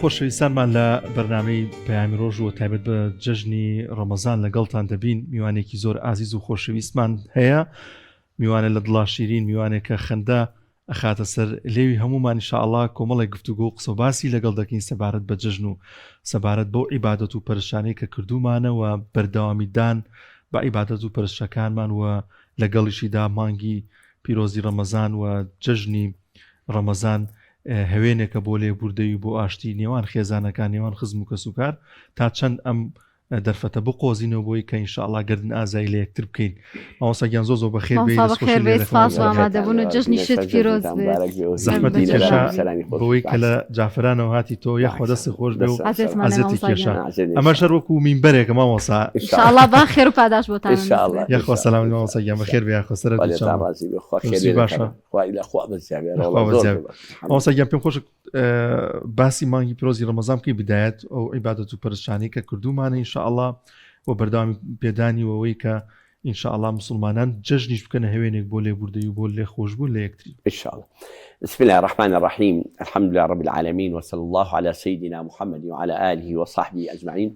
خۆشەویستانمان لە بەرنامەی پەیامی ڕۆژ و تایبەت بە جەژنی ڕەمەزان لەگەڵتان دەبین. میوانێکی زۆر ئازیز و خۆشەویستمان هەیە، میوانە لە دڵا شیرین، میوانێکە خەندە ئەخاتە سەر لێوی هەمومان. ئینشاءالله کۆمەڵێک گفتوگۆ و قسە و باسی لەگەڵ دەکەین سەبارەت بە جەژن و سەبارەت بۆ عیبادەت و پەرشانەی کە کردومانەوە، بەردەوامیدان بە عیبادەت و پەرشەکانمان و لەگەڵیشیدا مانگی پیرۆزی ڕەمەزان و جەژنی ڕەمەزان هەوێنێکە بۆ لێبوردەوی بۆ ئاشتی نێوان خێزانەکان، نێوان خزم و کەسوکار، تا چەند ئەم دەرفەتە بقۆزینەوە بۆی کە ئینشاءالله گردن ئازایی لە یەکتر بکەین. مامۆستا زۆر زۆر بەخێر بێ، سپاس و ئامادەبوون و جەژنی شت پیرۆز بێت. زەحمەتی کێشا بۆی کە لە جافرانەوە هاتی تۆ یەخوا دەستی خۆش بێ و ئازێتی کێشا. ئەمە شەر وەکو مینبەرێکە مامۆستا، ئینشاءالله با خێر و پاداش بۆتان. یەخوا سەلام مامۆستا گیان بەخێر بێ، یاخوا سەرەت باشە. مامۆستا گیان پێم خۆشە باسی مانگی پیرۆزی ڕەمەزان بکەی، بدایەت ئەو عیبادەت و پەرشانی کە کردومانە ئینشاءالله و بەردەوامی پێدانیەوەی کە ئینشاءالله مسلمانان جەژنیش بکەنە هەوێنێک بۆ لێبوردەوی و بۆ لێخۆشبوون لە یەکتری إنشاءالله. بسم الله الرحمن الرحيم، الحمد لله رب العالمين، وصلى الله على سيدنا محمد وعلى آله وصحبه أجمعين.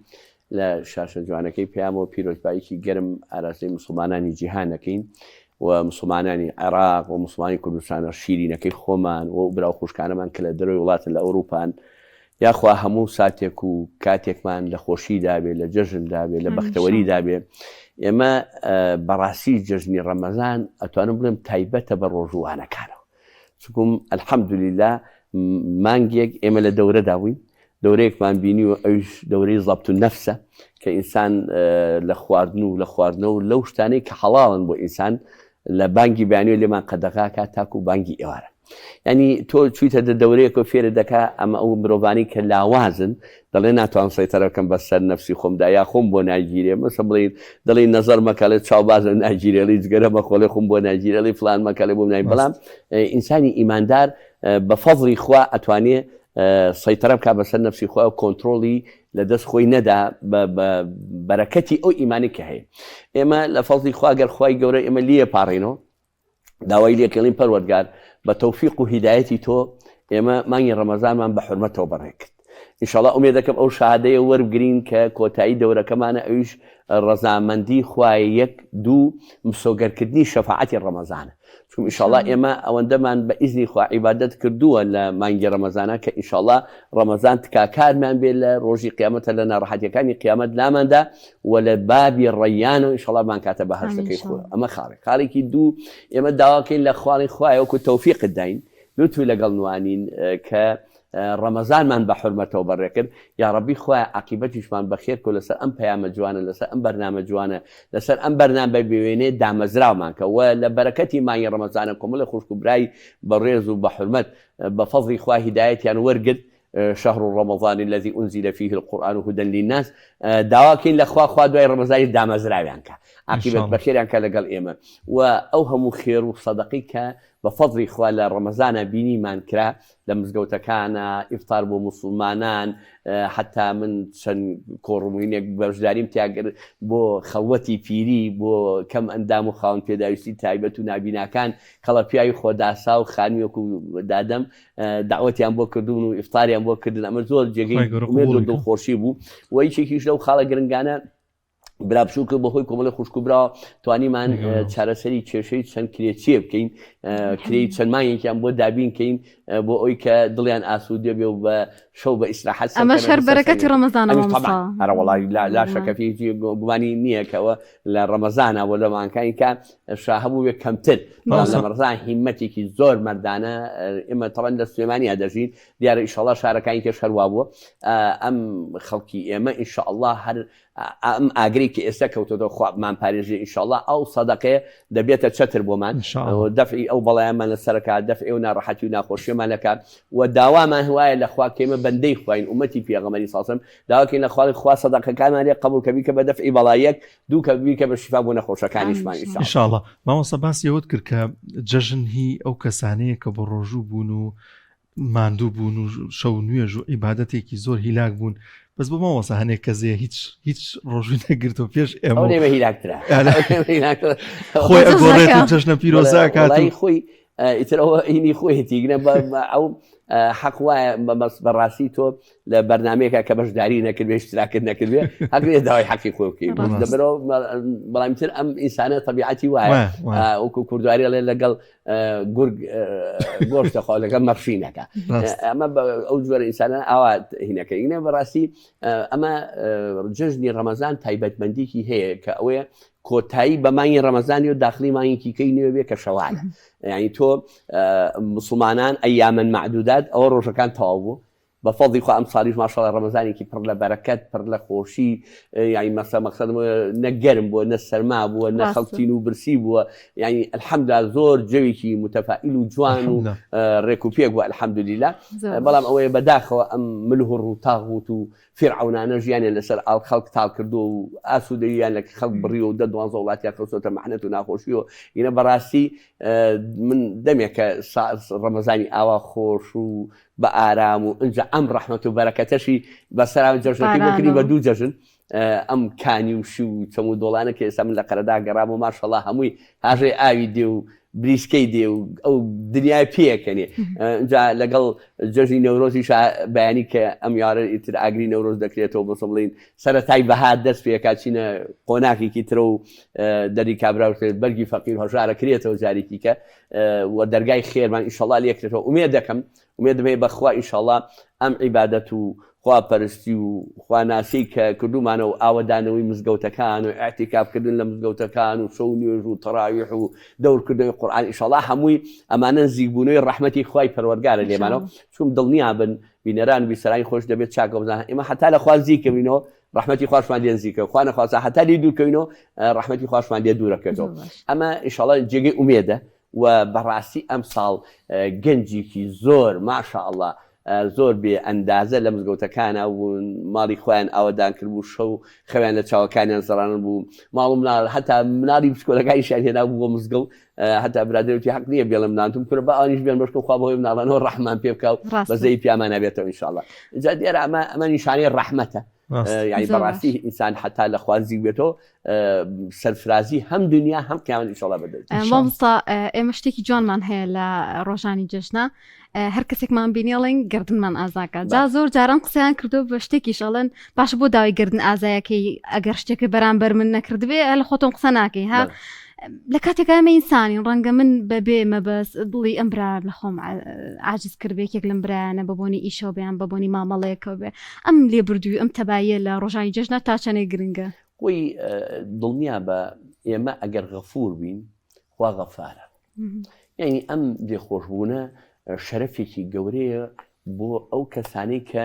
لا شاشة جوانكي بيامو بيروز بايكي قرم أرازي مسلماناني جيهانكين ومسلماناني عراق ومسلماني كردستان الشيرينكي خومان وبراو خوشكانمان كلا دروي ولات الأوروبان. يا أخوة همو ساتيك و كاتيك مان لخوشي دابي لججن دابي لبختوري دابي. إما براسي ججني رمضان أتوانم بلهم تايبة بالرجوعنا كانوا سكم الحمد لله مانجيك إما لدورة داوين دوريك مان بينيو أيش دوري ضبط النفس كإنسان لخواردنو لوش تاني كحلالا بو إنسان لبانجي بيانيو اللي ما قدقاكا تاكو بانجي إوارا. يعني تو شوية الدورية كفير دكا أما أو مروفاني كلاوازن دلنا توان سيطرة كم بس نفسي خم دايا خم بو نيجيريا مثلا دلين نظر مكالة شعباز نيجيريا لي زجرة مخولة خم بو نيجيريا لي فلان مكالة بو نيجيريا بلام إنساني إيماندار بفضل إخوة أتواني سيطرة كم بس نفسي إخوة وكنترولي لدس خوي ندى بركتي أو إيمانك هي إما لفضل إخوة أجر خوي جوري إما ليه بارينو داوي ليه كلام پروردگار بتوفيق وهدايتي تو إما ماني رمضان من بحرمته وبركت إن شاء الله أميدكم أو شهادة ورب جرين ككوتاي دورة كمان أيش الرزامندي خوايك دو مسوجر كدني شفاعتي رمضان شو إن شاء الله إما وندمان بإذن خوا عبادات كردوه لمانجي رمضان كإن شاء الله رمضان تكاكار من بين روجي قيامة لنا راح يكاني قيامة لا من ده ولا بابي الريان إن شاء الله ما كاتبها هرسك إخوة أما خارق كيدو إما دواكين لأخواني خواي وكو توفيق الدين لطفي لقلنوانين ك رمضان من بحرمته وبركت يا ربي خويا عقيبتيش من بخير كل سنة أم بيام جوانا لسه أم برنامج جوانا لسه أم برنامج بيويني دعم زراو مانك ولا بركتي معي رمضانكم ولا خوشكم براي بريز وبحرمت بفضل خويا هدايتي يعني ورقد شهر رمضان الذي أنزل فيه القرآن هدى للناس دواكين لأخوة أخوة دوي رمضان دعم زراو يعني عقيبت بخير يعني لقال إيمان وأوهم خير وصدقيك بفضل إخوة رمضان بيني من كرا لمزقوتا كان إفطار بو مسلمانان حتى من سن كورمينيك بوجداريم تاجر بو خلوتي فيري بو كم أندام خاون في دايسي تايبتنا بنا كان خلا فيها خدا ساو خاني وكو دادم دعوتي أم بو كردون وإفطاري أم بو كردون أما زول جاي ومدرد الخورشي بو ويشي كيش لو خالا جرنجانا برا بشوك بخوي كمال خوشكو برا تواني من چارەسەری کێشەی چەند کرێچیە بکەین کرێی چەند مانگێکی ئەم بۆ دابین کەین بۆ ئەوی کە دڵیان ئاسوودێ بێ و بە شەو بە ئیستراحەت ئەمە شەر بەرەکەتی ڕەمەزانە مامۆستا. هەر وەڵی لا شەکە فێکی گومانی نییە کەەوە لە ڕەمەزانە بۆ لەمانکانی کە شاهەبوو بێ کەمتر لە ڕەمەزان هیمەتێکی زۆر مەردانە ئێمە تەڵەن لە سلێمانیا دەژین دیارە ئینشاءالله شارەکانی کێش هەروە بووە ئەم خەڵکی ئێمە ئینشاءالله هەر ئەم ئاگری کە ئێستا کەوتۆتە خوابمان پارێژی ئینشاءالله ئەو سەدەقەیە دەبێتە چەتر بۆمان دەفعی ئەو بەڵایەمان لەسەرەکە دەفعی و ناڕەحەتی و ناخۆشیەمان لەکات و داوامان هوایە لە خوا کە ئێمە بەندەی خوین ئومەتی پێغەمبەری ساسم داواکەین لە خوا سەدەقەکانمان لێ قبول کە بیکە بە دەفعی بەڵایەک دوو کە بیکە بە شیفا بۆ نەخۆشەکانیشمان ئینشاءالله. مامۆستا باسی ئەوت کرد کە جەژن هی ئەو کەسانەیە کە بە ڕۆژوو بوون و ماندوو بوون و شەو نوێژ و عیبادەتێکی زۆر هیلاک بوون بس بۆ مامۆستا هەنێک کەسێ هیچ ڕۆژووی نەگرتەوە پێش ئێمە هیلاکترا خۆی ئەگۆڕێت و جەژنە پیرۆزە کات خۆی ئیترەوە هینی خۆی تیگنە ئەو حەق وایە بەڕاستی تۆ لە بەرنمەیەکە کە بەشداری نەکردێ اشتراکرد نەکردێ حەقێ داوای حەقی خۆ بکەیت لەبەرەوە بەڵامتر ئەم ئینسانە تەبیعەتی وایە وەکو کوردواری لێ لەگەڵ گورگ گۆشتەخوا لەگەڵ مەرفینەکە ئەمە ئەو جۆرە ئینسانە ئاوا هینەکە هینە بەڕاستی ئەمە جژنی ڕەمەزان تایبەتمەندێکی هەیە کە ئەوەیە کۆتایی بە مانگی ڕەمەزانی و داخلی مانگێکی کەی نوێ بێ کە شەوانە یعنی تۆ مسلمانان ئەیامن معدودات ئەوە ڕۆژەکان تەواو بوو بەفەڵی خوا ئەم ساڵیش ماشەڵڵا ڕەمەزانێکی پڕ لە بەرەکەت پڕ لە خۆشی یعنی مەقسەد نەگەرم بووە نە سەرما بووە نە خەڵتین و برسی بووە یعنی الحەمدوللا زۆر جەوێکی متەفائیل و جوان و ڕێک و پێک بووە الحەمدوللیلا بەڵام ئەوەیە بەداخەوە ئەم ملهوڕ و تاغوت و فیرعەونانە ژیانیان لەسەر ئاڵ خەڵک تاڵ کردو و ئاسوودەییان لە خەڵک بڕی و 12 وڵاتیان خەوتۆتە مەحنەت و ناخۆشیەوە ئینە بەڕاستی من دەمێکە ڕەمەزانی ئاوا خۆش و بە ئارام و ئەنجا ئەم ڕەحمەت و بەرەکەتەشی بەسەرا جەژنەکەی بکرین بە دوو جەژن ئەم کانی و شی و چەم و دۆڵانە کە ئێستا من لە قەرەدا گەڕام و ماشەڵڵا هەمووی هاژێ ئاوی دێ و بریسکەی دێ و ئەو دنیای پێکەنێ اینجا لەگەڵ جەژنی نەورۆزیش بەیانی کە ئەم یارە ئیتر ئاگری نەورۆز دەکرێتەوە بەسە بڵین سەرەتای بەهات دەست پێکات چینە قۆناکێکی ترە و دەری کابراوتێت بەرگی فەقیر هەژارەکرێتەوە جارێکی کە وە دەرگای خێرمان ئینشەڵڵا لێکرێتەوە ئومێد دەکەم ئومێد دەمێ بەخوا ئینشەڵڵا ئەم عیبادەت و خواپەرستی و خواناسی کە کردومانە و ئاوەدانەوەی مزگەوتەکان و ئاعتیکافکردن لە مزگەوتەکان و شەو نوێژ و تەراویح و دەورکردنەوەی قورئان ئینشەڵڵا هەمووی ئەمانە نزیکبوونەوەی ڕەحمەتی خوای پەروەردگارە لێمانەوە چون دڵنیا بن بینەران بیسەرانی خۆش دەبێت چاکە بزانن ئێمە حتا لە خوا زیکەوینەوە ڕەحمەتی خواشمان لێ نزیکە خوا نەخواستا حتا لێ دوورکەوینەوە ڕەحمەتی خواشمان لێ دوورەکەێتەوە ئەمە ئینشەڵڵا جێگەی ئومێدە و بەڕاستی ئەم ساڵ گەنجێکی زۆر ماشەئەڵڵا زۆر بێ ئەندازە لە مزگەوتەکانە و ماڵی خۆیان ئاوەدان کرد بوو شەو خەویان لە چاوەکانیان زەڕانن بوو ماڵ مناڵ هەتا مناڵی بچکۆلەکانیشیان هێنا بووە مزگەوت هەتا برادێتی حەق نییە بێڵم نانتم کرد بە ئەوانیش بێن بەشکە خوا بەهۆی مناڵانەوە ڕەحمان پێ بکە و بەزەی پیامان نابێتەوە ئینشەڵڵا جا دیێرە ئەمە نیشانەی ڕەحمەتە یعنی بەڕاستی ئینسان حتا لە خوازی بێتەوە سەرفرازی هەم دنیا هەم قیامەت ئینشەڵڵا بەدەست مامۆستا ئێمە شتێکی جوانمان هەیە لە ڕۆژانی جەژنە هەر کەسێکمان بینێڵێن گردنمان ئازاکە جا زۆر جاران قسەیان کردو بە شتێکی شەڵەن باش بۆ داوای گردن ئازایەکەی ئەگەر شتێکی بەرامبەر من نەکردبێ لە خۆتۆم قسە ناکەی ها لە کاتێکە ئەمە ئینسانی ڕەنگە من بەبێ مەبەست دڵی ئەم برا لە خۆم عاجز کردبێکێک لەم برایانە بەبوونی ئیشەوە بێیان بەبوونی مامەڵەیەکەوە بێ ئەم لێبردووی ئەم تەبایە لە ڕۆژانی جەژنە تا چەنێک گرنگە خۆی دڵنیا بە ئێمە ئەگەر غەفور بین خوا غەفارە یعنی ئەم بێخۆشبوونە شەرەفێکی گەورەیە بۆ ئەو کەسانەی کە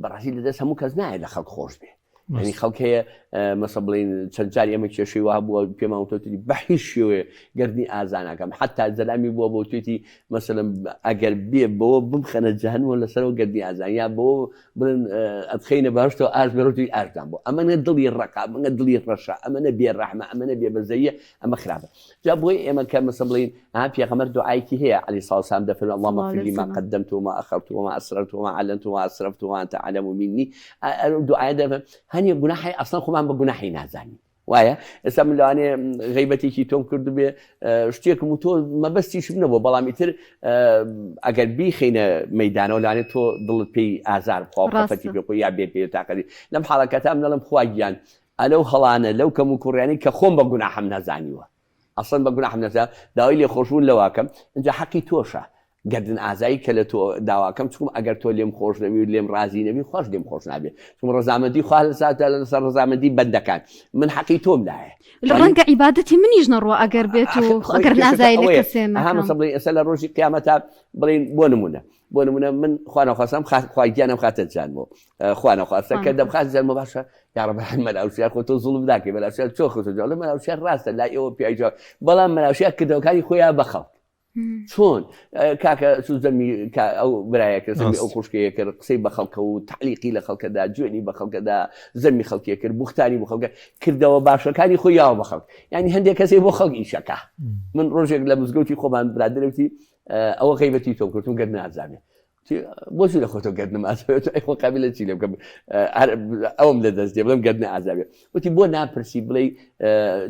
بەڕاستی لەدەست هەموو کەس نایە لە خەڵک خۆش بێ ینی خەڵک هەیە مەسە بڵین چەند جاری ئەمە کێشەی وا بووە پێماوتۆتی بە هیچ شێوێ گردنی ئازانەکەم حتا زەلامی بووە بۆ توێتی مەسەلەن ئەگەر بێ بەوە بمخەنە جەهەنەوە لەسەرەوە گردنی ئازان یا بۆ بڵێن ئەتخەینە باشتەوە ئاش بێڕۆتی ئاشدان بۆ ئەمەنە دڵی ڕقا ئەمەنە دڵی ڕەشە ئەمەنە بێڕەحمە ئەمەنە بێبەزەیە ئەمە خراپە جا بۆی ئێمە کە مەسە بڵین پێغەمبەر دوعایەکی هەیە عەلەیهی سڵاو وسلام دەفەرمێ اللهم اغفر لي ما قدمت وما أخرت وما أسررت وما أعلنت وما أسرفت وأنت أعلم مني دوعای دەفەرمێ هەنیە گوناحی ئەسڵەن خۆمان بە گوناحی نازانی وایە ئێستا من لەوانێ غیبەتێکی تۆم کرد بێ شتێکم و تۆ مەبەستیشم نەبووە بەڵام ئیتر ئەگەر بیخینە مەیدانەوە لەوانێت تۆ دڵت پێی ئازار بخواپەتی پێ یا بێ پێ تاقەتی لەم حاڵەکەتام نەڵم خوا گیان ئەلەو هەڵانە لەو کەم و کوڕیانی کە خۆم بە گوناحم نەزانیوە ئەسڵەن بە گوناحم نەزانیوە داوای لێخۆشبوون لەواکەم اینجا حەقی تۆشە گردن ئازایی کە لە تۆ داواکەم چکم ئەگەر تۆ لێم خۆش نەبی و لێم ڕازی نەبی خۆش لێم خۆش نابێت چون ڕەزامەندی خوا لەسەر ڕەزامەندی بەندەکان من حەقی تۆم دایە لە ڕەنگە عیبادەتی منیش نەڕوە ئەگەر بێت و ئەگەر ئازایی لە کەسێ هەمە بڵێ ئێستا لە ڕۆژی قیامەتە بڵێن بۆ نمونە من خوا نەخواستم خوای گیانم خاتە جان بۆ خوا نەخواستە کە دەبخات جانمە باشە یا رب مەلاوشیار خۆ تۆ زوڵم ناکەی مەلاوشیار چۆ خۆتە جوڵ مەلاوشیار ڕاستە لای ئێوە پیاجا بەڵام مەلاوشیار کردەوەکانی خۆیان بەخەڵ چۆن کاکە سوزەمی ئەو برایەکە زەمی ئەو خوشکەیە کرد قسەی بە خەڵکە و تعلیقی لە خەڵکەدا جوێنی بە خەڵکەدا زەمی خەڵکیە کرد بوختانی بۆ خەڵکە کردەوە باشەکانی خۆی یاوە بە خەڵک یعنی هەندێک کەسێ بۆ خەڵکی شەکە من ڕۆژێک لە مزگەوتی خۆمان برادرەوتی ئەوە غیبەتی تۆ کردم گەر نازانێ بۆچی لە خۆتۆ گەردنم ئازابێت ئەیخۆ قابلە چی لێ بکەم ئەوم لە دەست دێ بڵم گەردنە ئازابێت وتی بۆ ناپرسی بڵێ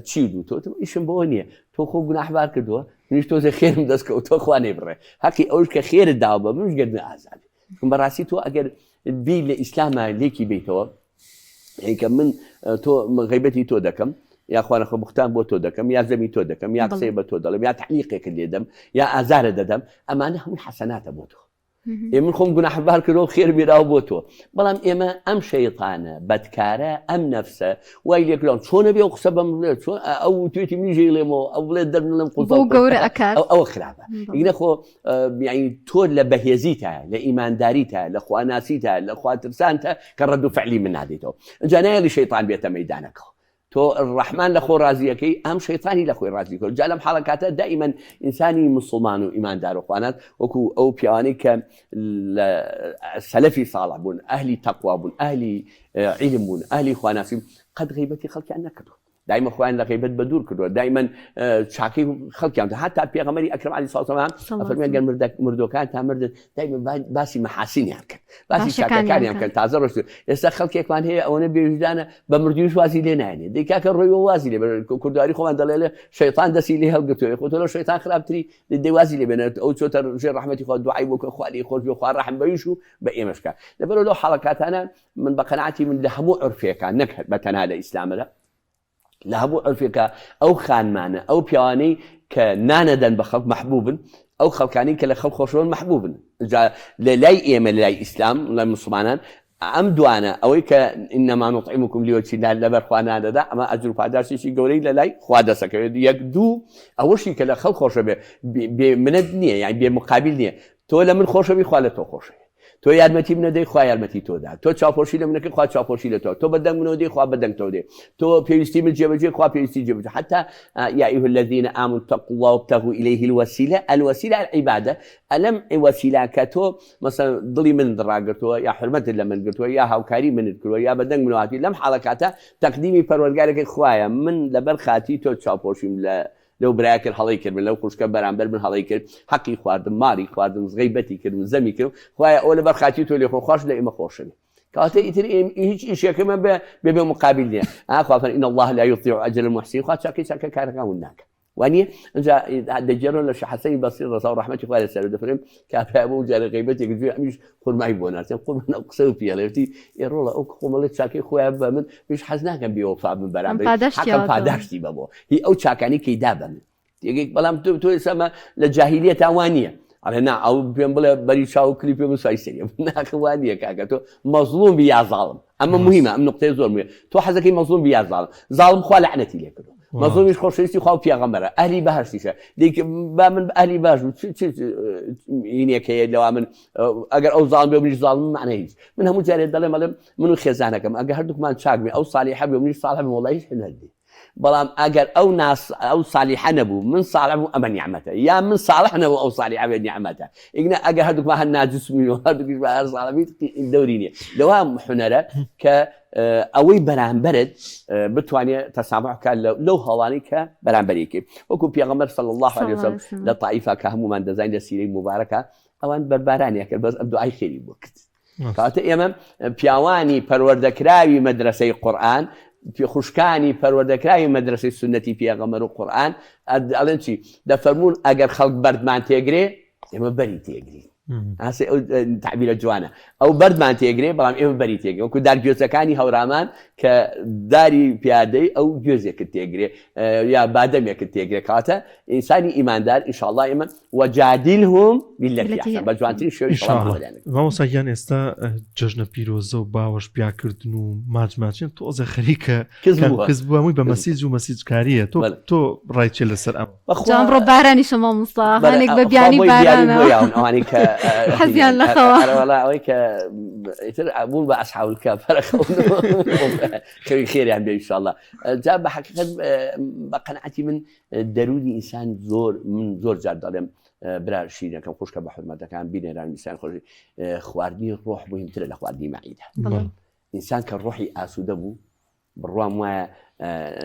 چی دوو تۆ ئیشم بۆ نییە تۆ خۆ گوناحبار کردووە منیش تۆزە خێرم دەستکەوتۆ خوا نێبڕێ حەقی ئەوش کە خێرت داوە بە منش گردن ئازادی چون بەڕاستی تۆ ئەگەر بی لە ئیسلامە لێکی بیتەوە کە من تۆ غیبەتی تۆ دەکەم یا خوانەخە بوختان بۆ تۆ دەکەم یا زەمی تۆ دەکەم یا قسەی بە تۆ دەڵێم یا تحلیقێکت لێ دەم یا ئازارە دەدەم ئەمانە هەمووی حەسەناتە بۆ تۆ من خۆم گوناحبار کردەوە خێر بیراوە بۆ تۆ بەڵام ئێمە ئەم شەیطانە بەدکارە ئەم نەفسە وای لێکلاوم چۆنە بێ و قسە بەم بڵێت ئەو توێتی منی ژێڵێمەوە ئەو بڵێت دەرنڵم گەورە ئەکات ئەوە خراپە ئیگنە خۆ تۆ لە بەهێزیتە لە ئیمانداریتە لە خواناسیتە لە خواترسانتە کە ڕەد و فعلی من نادێتەوە اینجا نایەڵی شەیطان بێتە مەیدانەکەەوە تۆ ڕەحمان لە خۆ ڕازیەکەی ئەم شەیطانی لە خۆی ڕازی کرد جا لەم حاڵەکاتە دائیمەن ئینسانی مسلمان و ئیماندار و خوانات وەکو ئەو پیاوانەی کە سەلەفی ساڵح بوون ئەهلی تەقوا بوون ئەهلی عیلم بوون ئەهلی خواناسی قەت غیبەتی خەڵکیان نەکردو دائما خوان لە غیبەت بە دوور کردووە دائما چاکەی خەڵکیان هەتا پێغەمبەری ئەکرەم عەلەیهی سەڵاتو وەسەلام ئەفەرمێ گەر مردوەکان تا مردن دائما باسی مەحاسینیان کرد باسی چاکەکانیان کرد تازە ڕۆشت ئێستا خەڵکێکمان هەیە ئەوەنە بێوجدانە بە مردویش وازی لێ نایێنێ دەی کاکە ڕۆیەوە وازی لێ کوردواری خۆمان دەڵێ شەیطان دەستی لێ هەڵگرتووە خۆ تۆ لە شەیطان خراپتری دەی وازی لێ بێنێت ئەو چۆتە ژێر ڕەحمەتی خوا دوعای بۆ کە خوا لێی خۆش بێ خوا ڕەحم بەویش و بە ئێمەش کات لەبەرەوە لەو حاڵەکاتانە من بە قەناعەتی من لە هەموو عورفێکان نەک بەتەنها لە ئیسلامەدا لە هەموو عورفێکە ئەو خانمانە ئەو پیاوانەی کە نانەدەن بە خەڵک محبوبن ئەو خەڵکانی کە لە خەڵک خۆشەوەن محبوبن لە لای ئێمە لە لای ئیسلام لە مسلمانان ئەم دوانە ئەوەی کە ئینەما نوطعمکم لوجه الله لەبەر خوا نادەدا ئەمە ئەجر و پاداشتێکی گەورەی لە لای خوا دەسەکەوێت یەک دوو ئەوەشی کە لە خەڵک خۆشە بێ منەت نییە یان بێ مقابل نییە تۆ لە من خۆشەوی خوا لە تۆ خۆشەوی تۆ یارمەتی منەدەی خوا یارمەتی تۆدا تۆ چاپۆشی لە منەکە خوا چاپۆشی لە تۆ تۆ بەدەنگ منەوە دەی خوا بەدەنگ تۆ دێ تۆ پێویستی من جێبەجێ خوا پێویستی جێبەجێ حتى يا أيها الذين آمنوا اتقوا الله وابتغوا إليه الوسيلة العبادة ألم وسيلة كتو مثلا ضلي من دراجرتو يا حرمة لمن قلتو يا هاوكاري من الكلو يا بدنگ من واتي لم حلقاته تقديمي پروردگارك خوايا من لبرخاتي تو چاپۆشیم لەو برایەکرد هەڵەی کردن لەو خوشکە بەرامبەر من هەڵەی کرد حەقی خواردن ماری خواردن غیبەتی کردن زەمی کرد خوایە ئەو لەبەر خاتی تۆ لێ خۆ خۆش لە ئێمە خۆشن کاتە ئیتر هیچ ئیشێکەمە بێ مقابل نییە ئاخوا فەرمێ إن الله لا يضيع أجر المحسنين خوا چاکەی چاکە کارەکان ون ناکە وانیە ئەنجا دەجێڕۆ لە حەسەنی بەسری ڕەزا و ڕەحمەتی خوا لەسەر دەفرێم کابرا بوو جارە غیبەتێک گوێ ئەمیش خورمای بۆ ناسێ قوربان قسە و پێڵێتی ئێڕۆڵە ئەو خۆمەڵێت چاکەی خۆیان بە من پێش حەز ناکەم بێوەفا بن بەرامبەر حەقم پاداشتی بە بۆ هی ئەو چاکانی کەیدا بە من یەکێک بەڵام تۆ ئێستا لە جاهیلیەت وانە ئەڵێ نا ئەو پێم بڵێ بەری چاو کلیپێ بسای سەریە ناکەوانە کاکە تۆ مەزلوم بی یا زاڵم ئەمە مهمە ئەم نقطەیە زۆر مهمە تۆ حەزەکەی مەزلوم بی یا زاڵم خوا لەعنەتی لێ کردو مەزلومیش خۆشەویستی خوا و پێغەمبەرە ئەهلی بەهەشتیشە دیکە با من ئەهلی باش بوو هینێک هەیە لەوا من ئەگەر ئەو زاڵم بێ منیش زاڵم معنە هیچ من هەموو جارێ دەڵێم من و خێزانەکەم ئەگەر هەردووکمان چاک بێ ئەو ساڵیحە بێ منیش ساڵح بم وەڵی هیچ هەردی بەڵام ئەگەر ئەو سالیحە نەبوو من ساڵح بوو ئەمە نیعمەتە یا من ساڵح نەبوو ئەو سالیحە بێ نیعمەتە ئیگنە ئەگەر هەردووکمان هەر ناجووس بووین و هەردووکیش بە هەر ساڵح بیت دەوری نییە لەوا حونەرە کە ئەوەی بەرامبەرت بتوانێت تەسامح بکات لەو هەڵانەی کە بەرامبەرێکی وەکو پێغەمبەر صلی الله عليه وسلم لە طائفە کە هەمومان دەزانین لە سیرەی مبارەکە ئەوان بەربارانیە کرد بەس دوعای خێری بۆ کرد کاتە ئێمە پیاوانی پەروەردەکراوی مەدرسەی قورئان خوشکانی پەروەردەکراوی مەدرسەی سنەتی پێغەمبەر و قورئان ئەڵێن چی دەفەرمون ئەگەر خەڵک بەردمان تێگرێ ئێمە بەری تێگرین ئاسێ ئەو تعبیرە جوانە ئەو بەردمان تێگرێ بەڵام ئێمە بەری تێگرێ وەکو دارگوێزەکانی هەورامان کە داری پیادەی ئەو گوێزێکت تێگرێ یا بادەمێکت تێگرێ کاتە ئینسانی ئیماندار ئینشاءالله ئێمە وەجادیلهم باللەتی ئەحسەن بە جوانترین شێوەی مامۆستاگیان ئێستا جەژنە پیرۆزە و باوەش پیاکردن و ماچماچین تۆزە خەریکە کەس بوو هەمووی بە مەسیج و مەسیجکاریە تۆ ڕای چێ لەسەر ئەم جامڕۆ بارانی شەما موستا هەنێک بە بیانی بارانەوە ئەوانی کە حەزیان لەخەوە ئەوەی کە ئیتر بوون بە ئەسحاب الکهف خەوی خێریان بێ ئینشاءالله جا بە حەقیقەت بە قەناعەتی من دەرونی ئینسان من زۆر جار دەڵێم برا شیرەکەم خوشکە بە حورمەتەکان بینێران ئینسان خۆشی خواردنی ڕۆح مهمترە لە خواردنی مەعیدە ئینسان کە ڕۆحی ئاسوودە بوو بڕوام وایە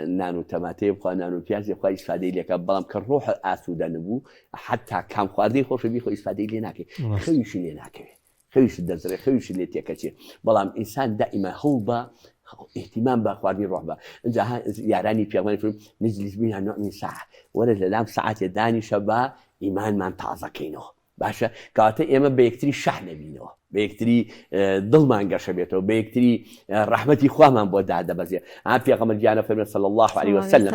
نان و تەماتەی بخوا نان و پیازی خوا ئیسفادەی لێکە بەڵام کە ڕۆح ئاسوودە نەبوو حتا کام خواردنی خۆشەوی خۆ ئیسفادەی لێ ناکەی خەویشی لێ ناکەوێت خەویش دەزرێ خەویش لێ تێکەچێ بەڵام ئینسان دائیمە هەوڵ بە اهتمام بە خواردنی ڕۆح بە ئەجا یارانی پێغەمبەری فرمود نجلس بها نؤمن ساعة وەرە لەلام سەعاتێ دانیشە بە ئیمانمان تازەکەینەوە باشە کەواتە ئێمە بە یەکتری شەح نەبینەوە بە یەکتری دڵمان گەشە بێتەوە بە یەکتری ڕەحمەتی خوامان بۆ دادەبەزێ پێغەمبەر گیانە فەرمێ صلی الله عليه وسلم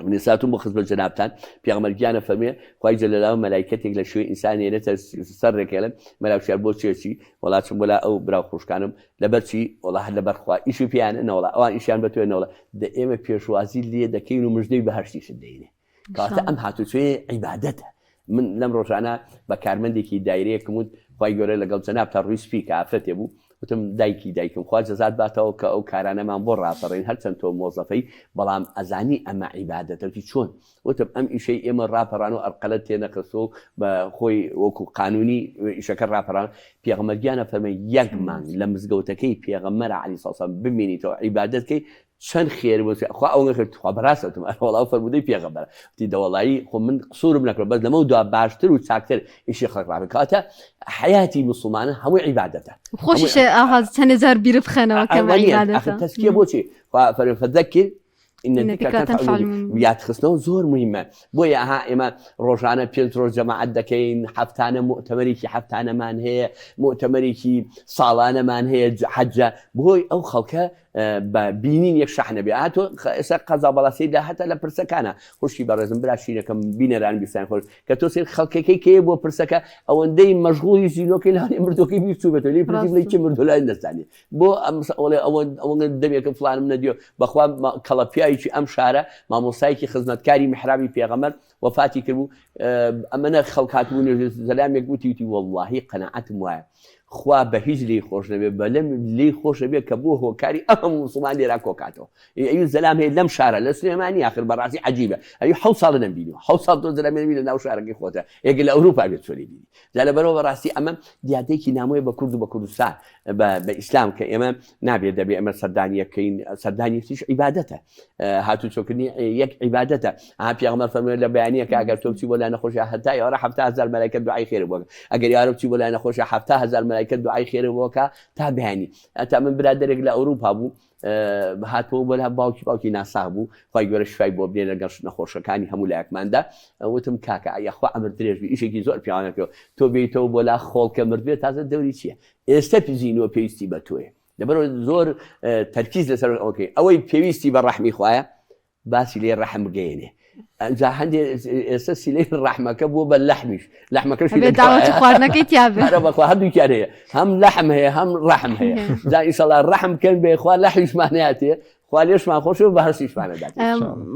نساتون بۆ خزمەت جەنابتان پێغەمبەر گیانە فەرمێ خوای جەلەلاوە مەلایکەتێک لە شوێ ئینسان هێنێتە سەرێکێڵن مەلاوشیار بۆ چێکی وڵاتم بۆلا ئەو براو خوشکانم لەبەرچی وڵا هەر لەبەر خوا ئیشی پێیانە نەوەڵا ئەوان ئیشیان بەتوێ نەوەڵا ئێمە پێشوازی لێ دەکەین و مژدەی بەهەشتیشت دەینێ کاتە ئەم هاتوچێ عیبادەتە من لەم ڕۆژانە بە کارمەندێکی دایرەیەکم وت خوای گەورە لەگەڵ جەنابتان ڕووی سپی کە ئافرەتێ بوو وتم دایکم خوا جەزات باتەوە کە ئەو کارانەمان بۆ ڕاپەڕین هەرچەند تۆ مۆزەفەی بەڵام ئەزانی ئەمە عیبادەتەوتی چۆن وتم ئەم ئیشەی ئێمە ڕاپەڕان و ئەرقەلەت تێنەکەسۆ بە خۆی وەکو قانونی ئیشەکە ڕاپەڕان پێغەمبەر گیانە فەرمێ یەک مانگ لە مزگەوتەکەی پێغەمبەر عەلەیهی سەلام بمێنیتەوە عیبادەتکەی چەند خێر خوا ئەو نەکرد خوا بەڕاستەوتم وەڵاو فەرمودەی پێغەمبەر وتی دەوەڵایی خۆ من قسوورم نەکرد بەس لەمە دوا باشتر و چاکتر ئیشی خەڵک ڕابێت کاتە حیاتی مسلمانە هەمووی عیبادەتە خۆشیشە ئاها چەند جار بیر بخەنەوە کەم عیبادەتە تەسکیە بۆچی فەذەکر إن الذكرى تنفع المؤمنين ياتخسنو زور مهمة بويا ها إما روجانا بينترو جماعة دكين حفتانا مؤتمريكي حفتانا مان هي مؤتمريكي صالانا مان هي حجة بوي أو خلقها ببینین یەک شەح نەبێ هاتۆ ئێستا قەزا بەڵاسیدا هەتا لە پرسەکانە خوشکی بەڕێزم برا شیرەکەم بینەران بیستان خۆش کە تۆ سێر خەڵکەکەی کێ بۆ پرسەکە ئەوەندەی مەشغوڵی زیینۆکەی لای مردۆکەی بیرچوبێتەوە لێ پرسیب لەی چی مردۆ لای دەستانی بۆ ئەوە دەبێکە فلانم نەدیۆ بەخوا کەڵەپیایکی ئەم شارە مامۆستایەکی خزمەتکاری میحرابی پێغەمبەر وەفاتی کردبوو ئەمەنە خەڵک هاتبوون زەلامێک گوتی وتی وەڵڵاهی قەنەعەتم وایە خوا بە هیچ لێی خۆش نەبێ بەلەم لێی خۆش نەبێ کە بۆ هۆکاری ئەم موسڵمان لێرا کۆکاتەوە ئەوی زەلام هەیە لەم شارە لە سلێمانی آخر بەڕاستی عەجیبە ئەوی 7 ساڵ نەبینیوە 7 ساڵ تۆ زەلامێ لە ناو شارەکەی خۆتە یەک لە ئەوروپا بێت چۆنی بینی جا لەبەرەوە بەڕاستی ئەمە دیاتێکی نامۆیە بە کورد و بە کوردستان بە ئیسلام کە ئێمە نابێت دەبێ ئەمە سەردانیەکەین سەردانیەکیش عیبادەتە هاتوو چۆکردنی یەک عیبادەتە پێغەمبەر فەرمووی لە بەیانیەکە ئەگەر تۆ بچی بۆ لای نەخۆشیە هەتا ئێوە 70000 مەلایکە دوعای خێر بۆکە ئەگەر یارە بچی بۆ لای نەخۆشیە 70000 مەلایکە دوعای خێر بۆکە تا بەیانی ئەتا من برادێک لە ئەوروپا بوو هاتەوە بۆلا باوکی ناساغ بوو خی گەورە شوای بۆ بێنە گەڵ نەخۆشەکانی هەموو لایەکماندا وتم کاکە یاخوا ئەمر درێژبی ئیشێکی زۆر پیاوانەکەەوە تۆ بێیتەوە بۆ لا خۆڵکە مردبێت تازە دەوری چییە ئێستا پزیینەوە پێویستی بە تۆیە لەبەرەوە زۆر تەرکیز لەسەر ئەوکەی ئەوەی پێویستی بە ڕەحمی خوایە باسی لێ ڕەحم بگەێنێ جا هەندێ ئێستا سیلەی ڕەحمەکە بووە بە لەحمیش لەحمەکەش خواردنەکەی تیاابێ بەخوا هەردووکیان هەیە هەم لەحم هەیە هەم ڕەحم هەیە جا ئیشەڵا ڕەحم بکەن بێ خوا لەحمیشمانەیەتێ خوا لێشمان خۆش و بە هەرسیشمانەدات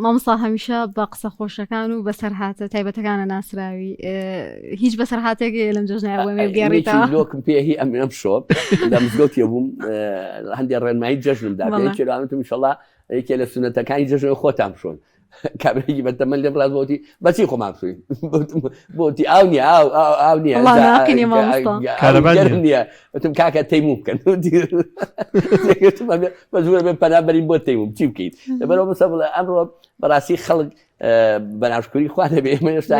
مامۆستا هەمیشە بە قسە خۆشەکان و بەسەرهاتە تایبەتەکانە ناسراوی هیچ بەسەرهاتێک لەم جژنایوەمێ بگەڕێتەوە لۆکم پێهی ئەم شۆب لە مزگەوتێ بووم هەندێک ڕێنمایی جەژنمدا پێچێرانتم ئینشەڵا یەکێ لە سونەتەکانی جەژنەوە خۆتان بشۆن کابرێکی بەتەمەن لێ بڵات بۆتی بەچی خۆمان بسووی بۆتی ئاو نییە ئاو نییە وتم کاکە تەیموم بکەن بە زۆر بێ پەنابەرین بۆ تەیموم چی بکەیت لەبەرەوە بسە بڵێ ئەمڕۆ بەڕاستی خەڵک بەناشکوری خوا دەبێ ئێمە هێشتا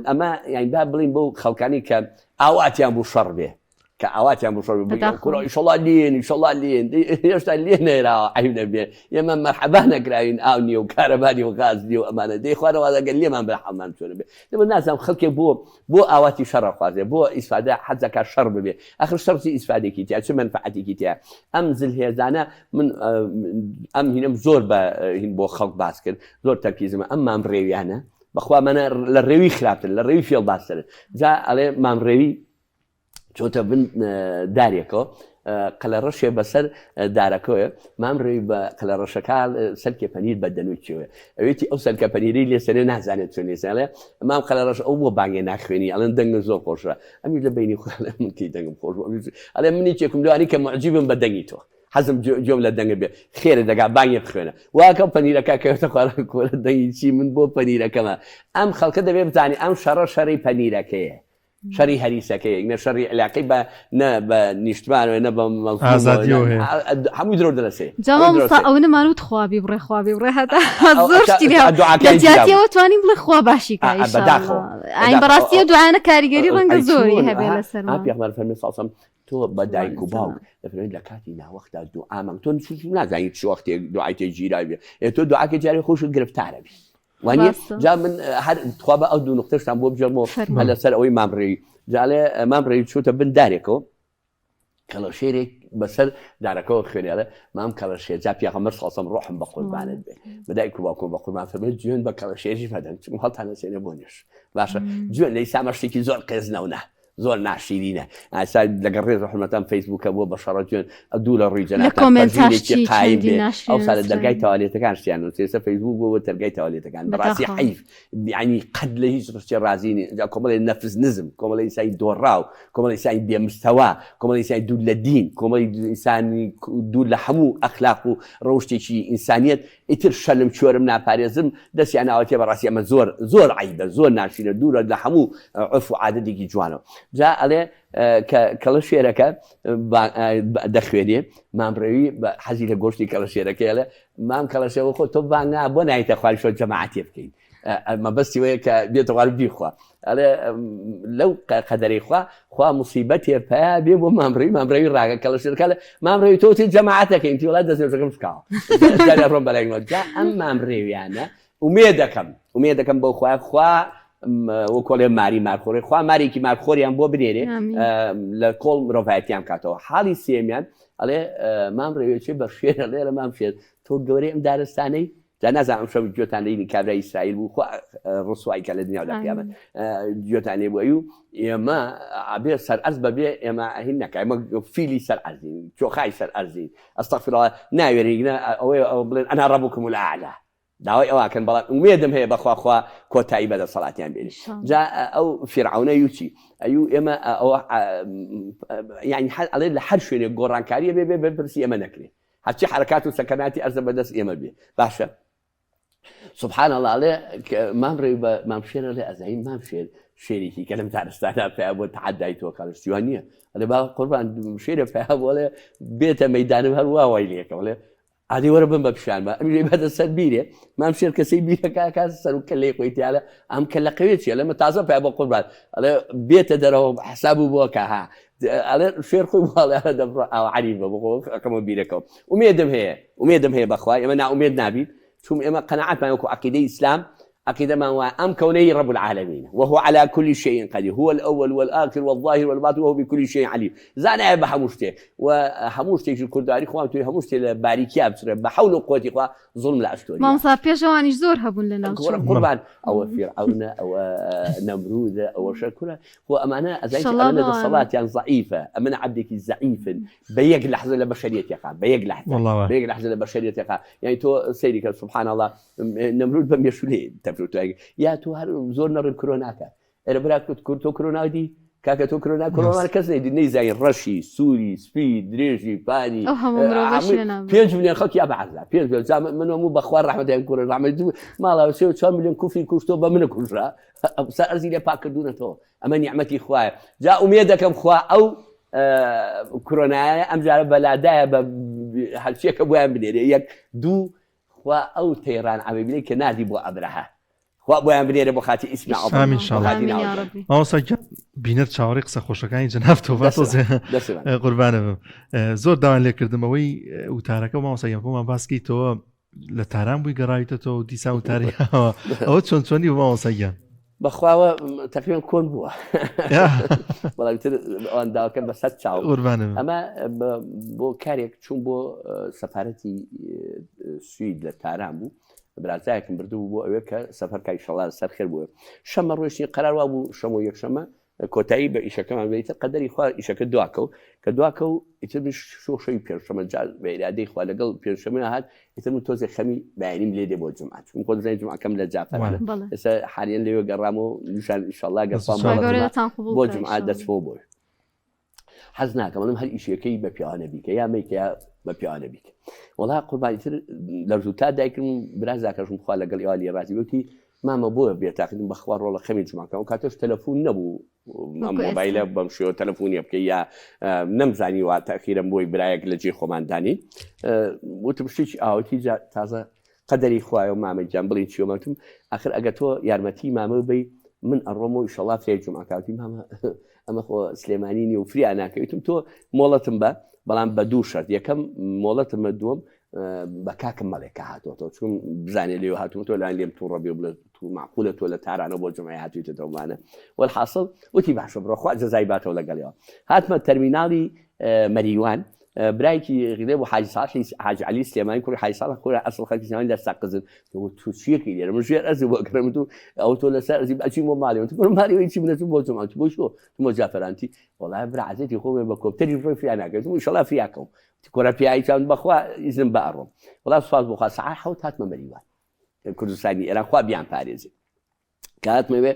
ئەمە یانی با بڵین بۆ خەڵکانی کە ئاواتیان بوو شەڕ بێ کە ئاواتیان بۆ شەڕ بێ ئیشەڵا لێن هێشتا لێ نێراوە عیب نەبێ ئێمە مەرحەبا نەکراوین ئاو نییە و کارەبانی و غاز نیە و ئەمانە دەی خوارەوە ئەگەر لێمان بەرحەڵمان چۆنە بێ دەبێت نازانم خەڵکێ بۆ ئاواتی شەڕە خوازێ بۆ ئیسفادە حەزەکە شەڕ ببێ ئاخر شەڕی ئیسفادێکی تیا چ منفعەتێکی تیا ئەم زلهێزانە من ئەم هینم زۆر بۆ خەڵک باس کرد زۆر تەرکیزمە ئەم مامڕێویانە بەخوا منە لە ڕێوی خراپتر لە ڕێوی فێڵ باشترن جا ئەڵێ مامڕێوی چۆتە بن دارێکەوە قەلەڕەشێ بەسەر دارەکەوە مام ڕێوی بە قەلەڕەشەکە سەرکێ پەنیر بەدەنوچیوە ئەوێتی ئەو سەرکە پەنیری لێسەرێ نازانێت چۆن لێسەڵێ مام قەلەڕەش ئەو بۆ بانگێ ناخوێنی ئەڵێن دەنگە زۆر خۆشە ئەمی لە بینی خۆ منکەی دەنگم خۆش ئەڵێ منی چێکم دوانی کە معجیبم بە دەنگی تۆ حەزم جۆم لە دەنگە بێ خێرە دەگا بانگێ بخوێنە واکە پەنیرەکە کەوتە خوارە کۆرە دەنگی چی من بۆ پەنیرەکەمە ئەم خەڵکە دەبێ بزانانی ئەم شەڕە شەڕی پەنیرەکەیە شەری هەریسەکەی نە شەری علاقەی بە نیشتمان نە بە هەمووی درۆ دەلەسێ ئەو نەمانوت خوابی بڕێ خوابی بڕێ هەتا زۆرجیاتیەوە توانین بڵێ خوا باشی ئاین بەڕاستیە دوعاانە کاریگەری ڕەنگە زۆری هەبێ لەسەر پێغمبەر فەرمێ ساڵسەم تۆ بە دایک و باوک دەفرێت لە کاتی ناوەختا دوعامان تۆ نازانیت چ وەختێک دوعای تێگیرای بێ تۆ دوعاکە جارێ خۆشت گرفتارە بی وانە جا من هەر خوا بە ئەو دوو نقطەشتان بۆ بژەرمەوە لەسەر ئەوەی مامڕێوی جاڵێ مامڕێوی چوتە بن دارێکەوە کەڵەشێرێک بەسەر دارەکەەوە خوێنێڵە مام کەڵەشێر جا پیاغەمبەر سەڵسەم ڕۆحم بە قوربانت بێ بەدایک و باوکم بە قوربان فەرمێ گوێن بە کەڵەشێری فەدەن چون هەڵتانەسێنێ بۆ نوێش باشە گوێن لە ئیسا مەشتێکی زۆر قێزنەونە زۆر ناشیرینە ئاسا لەگەڵ ڕێز ڕحمەتان فەیسبووکە بۆ بە شەڕە جوێن دوو لە ڕووی جەناتێکی قایم بێ ئەو سا لە دەرگای تاوالێتەکان شتیان سێسە فەیسبوک بۆ دەرگای تاوالێتەکان بەڕاستی حیف ینی قەت لە هیچ ڕشتی ڕازینی جا کۆمەڵی نەفس نزم کۆمەڵی ئینسانی دۆڕاو کۆمەڵی ئینسانی بێمستەوا کۆمەڵی ئینسانی دوور لە دین کۆمەڵی ئینسانی دوور لە هەموو ئەخلاق و ڕەوشتێکی ئینسانیەت ئیتر شەلم چۆرم ناپارێزم دەستیان ناوەتێ بەڕاستی ئەمە زۆر عیبە زۆر ناشینە دوورە لە هەموو عرف و عادەتێکی جوانەوە جا ئەڵێ کەڵە شێرەکە دەخوێنێ مامڕێوی بە حەزی لە گۆشتی کەڵە شێرەکەی لە مام کەڵەشەوە خۆ تۆ بانگا بۆ نایتە خوای شۆ جەماعەتێ بکەین مەبەستی وەیە کە بێتەوار بیخوا ئەڵێ لەو قەدەرەی خوا موسیبەتێ پیا بێ بۆ مامڕێوی ڕاگە کەڵە شێرەکە لە مامڕێوی تۆتی جەماعەتەکەین تی وڵات دەستێژەکەم شکاوە ڕۆم بەلایەوە جا ئەم مامڕێویانە ومێ دەکەم بەو خوا وە کۆڵێ ماری مارخۆری خوا مارێکی مارخۆریان بۆ بنێرێ لە کۆڵ مرۆڤایەتیان کاتەوە حاڵی سێمیان ئەڵێ مام ڕێوێکی بە شێرە لێرە مام شێر تۆ گەورەی ئەم دارستانەی جا نازانم شەو گوێتان لەینی کابرای ئیسرائیل بوو ڕسوایکە لە دنیادا قیامەت گوێتانێ بووە و ئێمە ئابێ سەرعەرز بەبێ ئێمە هین نەکە ئێمە فیلی سەرعەرزین چۆخای سەرعەرزین ئەستەغفیرڵڵاه ناوێرینە ئەوەی بڵێن ئەنا ڕەبوکم الأعلى داوای ئەوەکەن بەڵام ومێدم هەیە بەخوا کۆتایی بەدە سەڵاتیان بێنی جا ئەو فیرعونە یوچی ئەیوو ئێمە یعنی ئەڵێ لە هەر شوێنێک گۆڕانکاریە بێ بەرپرسی ئێمە نەکرێ هەرچی حرکات و سەکەناتی ئەرزە بەدەست ئێمە بێ باشە سبحان الله ئەڵێ مامڕێوی بە مامشێرە لێ ئەزایی مامشێر شێرێکی کە لەم دارستانە پیا بۆ تەحەدای تۆ کاڵشتیوان نییە ئەلێ با قوربان شێرە پیا بۆڵێ بێتە مەیدانم هەروە وای لێکەوەڵێ عادی وەرە بم بە پیشانمە ئەمی بەدە سەر بیرێ مام شێر کەسەی بیرەکە کاس سەر و کە لێ خۆیتیالە ئەم کە لە قەوێت چیە لەمە تازە پیا بە قوربان ئەڵێ بێتە دەرەوە حساب و بۆکە ها ئەڵێ شێر خۆی باڵێ دەبڕ ئەو عریبە بۆ ئەەکەمە بیرەکەەوە ومێدم هەیە بەخوای ئێمە ناومێد نابین چون ئێمە قەناعەتمان وەکو عەقیدەی ئیسلام عقيدة ما أم كونه رب العالمين وهو على كل شيء قدير هو الأول والآخر والظاهر والباطن وهو بكل شيء عليم زانا بحموشته وحموشته جو كرداري خوان توي حموشته لباريكيا بسرعة بحول وقوتي خوا ظلم الأشتوري ما مصاب يجواني زور هبون لنا قربان أو فرعون أو نمرود أو شكرا هو أمانة أزايش أمانة الصلاة يعني ضعيفة أمانة عبدك ضعيف بيق لحظة لبشرية يقع بيق لحظة لبشرية يقع يعني تو سيدك سبحان الله نمرود بميشولي یا تو هر زۆر نەڕێ کۆرۆناکە ئێرە برا تۆ کۆرۆنا دی کاکە تۆ کۆرۆنا کەس نەیزانی ڕەشی سووری سپی درێژی پانی 5 ملیۆن خەڵکی یا بەعەزا 5 منەموو بەخوا ڕەحمەتیان کوڕە ڕەحمەتی ماڵاوە 4 ملیۆن کوفری کوشتۆ بە منە کوژرا ئەرزی لێ پاکردوونەتەوە ئەمە نیعمەتی خوایە جا ئومێد دەکەم خوا ئەو کۆرۆنایە ئەم جارە بەلادایە بە هەرچیەکە بۆیان بنێرێ یەک دوو خوا ئەو تێران عەبێبیلەی کە نادی بۆ ئەبرەها خوا بۆیان بنێرە بۆ خاتی ئیسمی ئامین ماوەسا بینەت چاوەڕێی قسە خۆشەکانی جەناب تۆ قوربانە بم زۆر داوان لێکردمەوەی وتارەکە ماوەسا یەکەمان باسکی تۆ لە تاران بووی گەڕاویتەوە و دیسا وتاریەوە ئەوە چۆنی بوو ماوەسا بەخواوە تقریبا کۆن بووە بەڵام ئەوان داواکەن بە سەد چاو ئەمە بۆ کارێک چوون بۆ سەفارەتی سوید لە تاران بوو برازایەکم بردوو بۆ ئەوەیە کە سەفەرکای شەڵار سەرخێر بووە شەمە ڕۆژنی قەراروا بوو شەمە و یەکشەمە کۆتایی بە ئیشەکەمان بێتە قەدەری خوا ئیشەکە دواکەوت کە دواکە و ئیتر شۆشەی پێنجشەمە بە ئیرادەی خوا لەگەڵ پێنجشەمە هات ئیتر من تۆزێک خەمی بەیانیم لێ دێ بۆ جومعە چون خۆ دەزانین جومعەکەم لە جافەرە ئێستا حالیان لێوە گەڕامەوە نیشان ئینشەڵڵا گەڕام بۆ جومعە دەچمەوە بۆی حەز ناکەم ئەڵێم هەر ئیشەکەی بە پیاوانە بیکە یا مەیکە بە پیاوانە بیکە وڵا قوربانی تر لە زووتا دایکم برازاکەشم خوا لەگەڵ ئێوە لێ ڕازی وتی مامە بۆە بێتاقیدم بەخوا ڕۆڵە خەمی جوماکە و کاتەش تەلەفۆن نەبوو مۆبایلە بەم شێوە تەلەفۆنیە بکە یا نەمزانی وا تاخیرم بۆی برایەک لە جێ خۆماندانی وتم شتێکی ئاوەتی تازە قەدەری خوایە و مامە گیان بڵین چیۆمەتم ئاخر ئەگە تۆ یارمەتی مامە بی من ئەڕۆمە و ئیشەڵا فێ جوماکاوتی مامە ئەمە خۆ سلێمانینی و فریا ناکەویتم تۆ مۆڵەتم بە بەڵام بە دوو شەرت یەکەم مۆڵەتمە دووەم بە کاکەم مەڵێکە هاتووەتەوە چون بزانێ لێ هاتووە تۆ لایەن لێم تووڕە بێ بڵێ تو معقولە تۆ لە تارانە بۆ جمعی هاتوویتە دەومانە والحاصل وتی باشە بڕۆخوا جەزای باتەوە لەگەڵەوە هاتمە تەرمیناڵی مەریوان برایکی غیرێ بۆ حاجی ساڵ حاج علی سلێمانی کوڕی حاجی ساڵ خۆی ئەسڵ خەڵکی زمانی دەستا قزن تو چیەکی لێرە من ژێر ئەرزی بۆ کەرم تو ئەو تۆ لەسەر ئەرزی ئەچی بۆ ماڵێەوە تو ماڵەوەی چی بنێت بۆ جمعە بۆ شۆ تۆ جافەرانتی وڵای برا عەزەتی خۆ بە کۆپتەری ڕۆی فریا ناکەیت ئینشەڵا فریاکەم کۆرە پیایی چاون بەخوا ئیزم بە ئەڕۆم وڵا سوپاس بۆ خوا سەعات حەوت هاتمە مەریوان کوردستانی ئێران خوا بیان پارێزی کاتمەوێ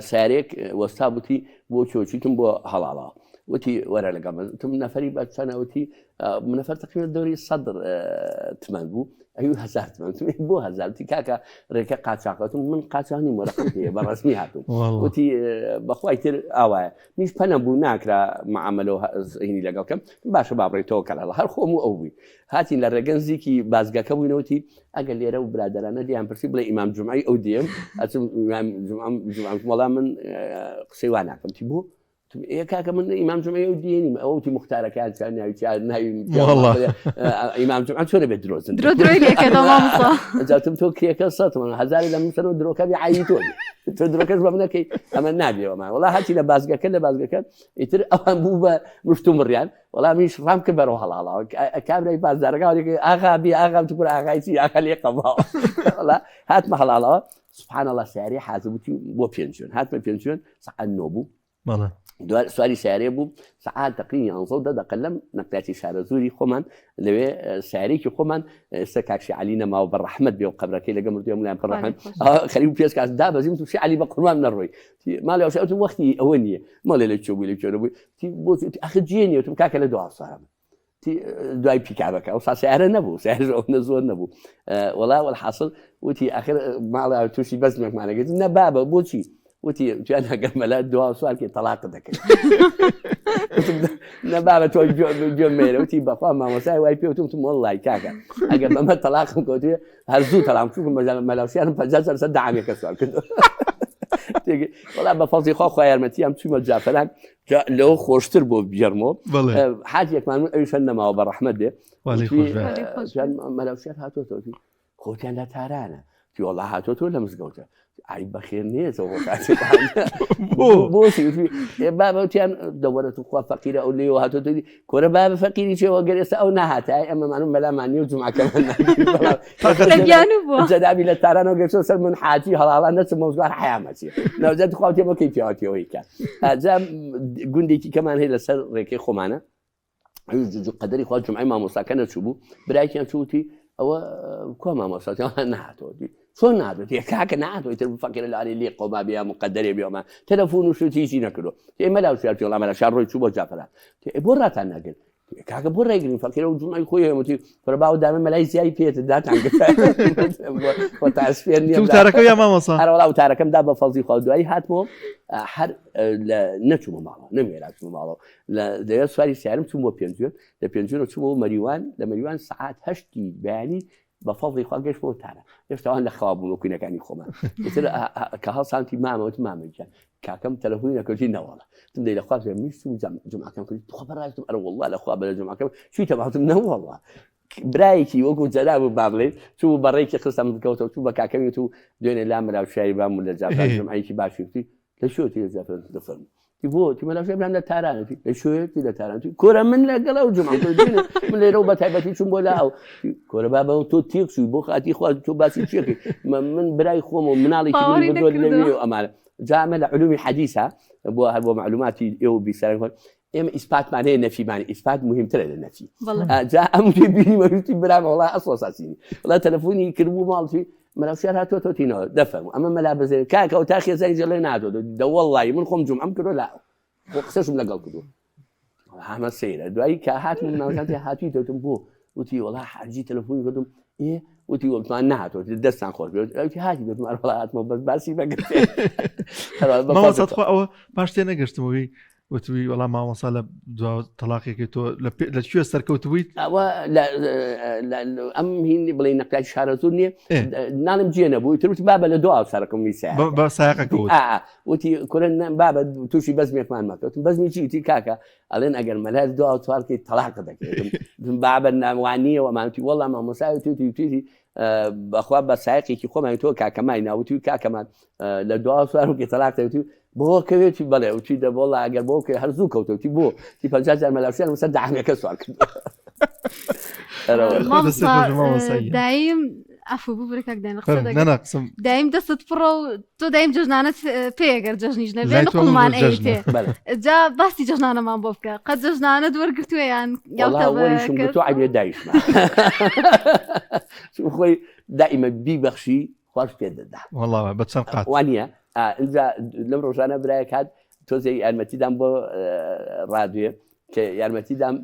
سارێک وەستا بوتی بۆ چۆچیتم بۆ هەڵاڵەوە وتی وەرە لەگەڵ تم نەفەری بە چەنەوتی نەفەر تقریبا دەوری 100 تمەن بوو ئەوی 1000 تمەن بۆ 1000 تی کاکە ڕێکە قاچاقەتم من قاچانی وەرەقم پێ بە ڕسمی هاتووم وتی بەخوای تر ئاوایە میش پەنە بوو ناکرا معاملەوە هینی لەگەڵکەم باشە بابڕێتەوە کە لە هەر خۆم و ئەو بووی هاتین لە ڕێگەنزیکی بازگەکە بووینەوەتی ئەگەر لێرە و برادرانە دییان پرسی بڵێ ئیمام جومعی ئەو دێم ئەچم وەڵام من قسەی وا ناکەم تی بۆ کاکە من ئیمام جومعی ئەو دێنیم ئەوتی مختارەکان چیان ناوی ئیمام جومعە چۆنە بێت درۆزن جاتم تۆ کێکە سەتمە هەزاری لە منسەرەوە درۆکەبی عایی تۆ تۆ درۆکەش بە منەکەی ئەمە نابێەوەمان وڵا هاتی لە بازگەکە ئیتر ئەوان بوو بە مشتوم ڕیان وڵام میش ڕام کرد بەرەوە هەڵاڵەوە کابرای بازارەکە ئاغا بێ ئاغام تو ئاغایچی ئاغا لێ قەباوە هاتمە هەڵاڵەوە سبحان الله سیارەی حازبوتی بۆ پێنجێن هاتمە پێنجێن سەعات 9 بوو سواری سیارێ بوو سەعات تقریبا 11 دەقەلەم نەقلاتی شارە زوری خۆمان لەوێ سیارێکی خۆمان ئێستا کاکشی علی نەماوە بە ڕەحمەت بێ و قەبرەکەی لەگەڵ مردووە مولایان پڕ ڕەحمەت خەریب پێش کاس دابەزیم تووشی علی بە قوربان نەڕۆی ماڵی ئەوشەوتم وەختی ئەوە نییە مەڵێ لە چۆ بووی لە چۆرە بووی بۆ ئەخ جێنیوتم کاکە لە دو ساڵم دوای پیکابەکە ئەو سیارە نەبوو سیارە زۆر نەبوو وەڵا والحاصل وتی ئاخر ماڵە تووشی بەزمێکمانەگەیت نەبابە بۆچی وتی تویان هەگەر مەلا دوا سوالکی تەلاق دەکەیت نەبابە تۆ گوێم مێرە وتی بەخوا مامۆسای وای پێوتم وەڵڵای کاکە ئەگەر بەمە تەلاقم کەوتوێ هەر زوو تەلاق چووکم مەلاوسیانم 50% دامێکە سوال کردو وەڵا بە فەزڵی خوا خوا یارمەتیام چوومە جافەران لەوە خۆشتر بۆ بژێرمەوە حاجێکمان من ئەویشەن نەماوە بە ڕەحمەت دێ مەلاوسیان هاتۆتەوەتی خۆتیان لە تارانە تی وەڵا هاتۆتۆ لە مزگەوتە ئای بەخێر نێتەوە بۆچی بابەتیان دەوەرە خوا فەقیرە ئەو لێەوە هاتۆتۆی کۆرە بابە فەقیری چێوە گەرێستا ئەو ناهاتای ئەمەمانم مەلامانی و جومعەکەمان جەدابی لە تارانەوە گەشتە سەر من حاجی هەڵاڵان نەچم مەوزوار حیامەتی ناوزەت خواوتێمەکەی پیاوەتیەوەی کات جا گوندێکی کەمان هەیە لەسەر ڕێکەی خۆمانە قەدەری خوا جومعەی مامۆستاکە نەچوو بوو برایەکیان چووتی ئەوە کۆ مامۆستاکەیان نهاتەوە چۆن نادۆ کاکە نهاتەوە تر فەقیرە لەوانەیە لێ قۆما بێ مقەدەرێ بێەوەمە تەلەفۆن و شتیشی نەکردو ئێمە لاوسیارتی وەڵام لە شار ڕۆی چوو بۆ جافەران بۆ ڕاتان ناگرن کاکە بۆ ڕێگرین فەقیرە و جومعەی خۆی هەمووتی پڕ باو دامە مەلای زیای پێێتە داتان تاسفێر نیە وتارەکە یا مامۆستا هەروەڵا وتارەکەمدا بە فەزڵی خوا دوایی هاتمەوە هەر نەچوومە ماڵەوە نەمێرا چوومە ماڵەوە لە دەوێت سواری سیارم چووم بۆ پێنجێن لە پێنجێنەوە چوومەوە مەریوان لە مەریوان سەعات 8 بەیانی بە فەزڵی خوا گەشتمەوە تارە هێشتاوان لە خەوا بوون وەکوینەکانی خۆمان کە هەڵسانتی مامەوەت مامەجان کاکەم تەلەفۆنی نەکەوتی نەوەڵە تم دەی لەخوا میستم جومعەکەم کردی تۆ بەڕاستم ئەرە وەڵڵا لەخوا بە لە جومعەکەم چوویتە باوتم نەوەڵڵا برایەکی وەکو جەلا بوو با بڵێ چوو بەڕێکی خستم بکەوتەوە چوو بە کاکەمی تو دوێنێ لا مەلاوشایی بام و لە جافران جومعەیەکی باشیوتی لە شۆتی لە جافران دەفەرموو بۆ تی مەلاوشای برام لە تارانەتی لە شوێتی لە تارانەتی کۆرە من لەگەڵ ئەو جومعە من لێرە و بە تایبەتی چوون بۆ لا ئەو کۆرە بابە تۆ تێک شووی بۆ خاتی خوا تۆ باسی چێکی من برای خۆم و مناڵێکی بردووە لەوێ و ئەمانە جامە لە علومی حەدیثە بۆ هەر بۆ معلوماتی ئێوە بیسەرەکەن ئێمە ئیسپاتمان هەیە نەفیمانی ئیسپات مهمترە لە نەفی جا ئەم بینیمەویستی برام وڵا ئەسڵ ساسینی وڵا تەلەفۆنی کردبوو ماڵتی مەلاوسیار هاتۆتەوەتینەوە دەفەرموو ئەمە مەلا بەزێ کاکە ئەو تاخی زەنگ جەڵێ نادۆ دەوەڵڵی من خۆم جومعەم کردو لا بۆ قسەشم لەگەڵ کردو هەمە سەیرە دوایی کە هات من ناوزانتی هاتووی دەوتم بۆ وتي والله حاجي تلفوني قلت ايه وتي قلت ما نهات دەستان خۆش بێت هاتی دەتمان وڵاتمە بەس باسی بەگرێت ماوەسات خۆ ئەوە پاش تێ نەگەشتمەوەی وتوی وەڵام مامۆسا لە دو تەلاقێکی تۆ لەکوێ سەرکەوتبوویت ئەوە ئەم هینی بڵێ نەقای شارە زۆر نییە نانم جێ نەبووی تروت بابە لە دو سەرەکەم ویسا بە سایقەکەوت وتی کورن بابە تووشی بەزمێکمان مەکەوتم بەزمی چیتی کاکە ئەڵێن ئەگەر مەلات دو چوارکەی تەلاق دەکەێتم بابە ناموانیەوە مامتی وەڵام مامۆسای توتی بەخوا بە سایقێکی خۆمان تۆ کاکەمای ناوتی کاکەمان لە دو سوارکی تەلاق دەوتی بۆ کەوێتی بەڵێ وتی دەبڵ ئەگەر بۆ کە هەرزوو کەوتەوتی بۆ تی 50,000 مەلاوسیان وسەر داهمێکە سوار کرد دایم ئەفو بوو بڕێکاک دایم دایم دەست پڕە و تۆ دایم جژنانت پێگەر جژنیش نەبێ قوڵمان ئەیتێ جا باسی جژنانەمان بۆ بکە قەت جژنانت وەرگرتووەیان تۆ عیبێ دایشمە خۆی دائیمە بیبەخشی خوش پێ دەدا وەڵاوە بە چەند قات وانە اینجا لەم ڕۆژانە برایەک هات تۆزێ یارمەتیدام بۆ ڕادوێ کە یارمەتیدام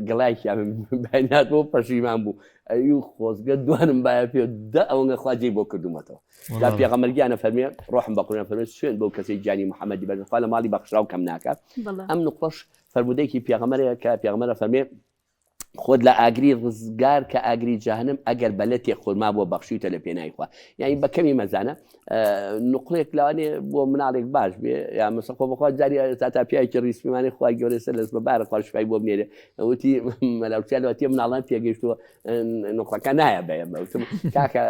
گەڵایکیان بینات بۆ پەشیمان بوو ئەی خۆزگە دوانم باە پێ دا ئەوەنگە خواجێ بۆ کردومەتەوە دا پێغەمبەرگیانە فەرمێ ڕۆحم بە قورئان فەرمێ سوێن بۆ کەسەی جانی محەممەدی بەرخوا لە ماڵی بەخشراو کەم ناکات ئەم نقطەش فەرمودەیەکی پێغەمبەرەیە کە پێغەمبەرە فەرمێ خۆت لە ئاگری ڕزگار کە ئاگری جاهنم ئەگەر بەلە تێ خۆرما بۆ بەخشیتە لە پێناویخوا یعنی بە کەمی مەزانە نقلێک لەوانێ بۆ مناڵێک باش بێ یا مەسەخۆ بەخوا جاری تا پیاکی ڕیسمیمانی خوا گەورە سەر لەس بەبارە خوا شفای بۆ بنێرێ وتی مەلاوچیانەوە تێ مناڵان پێگەیشتووە نقلەکە نایە بەیە وتم کاکە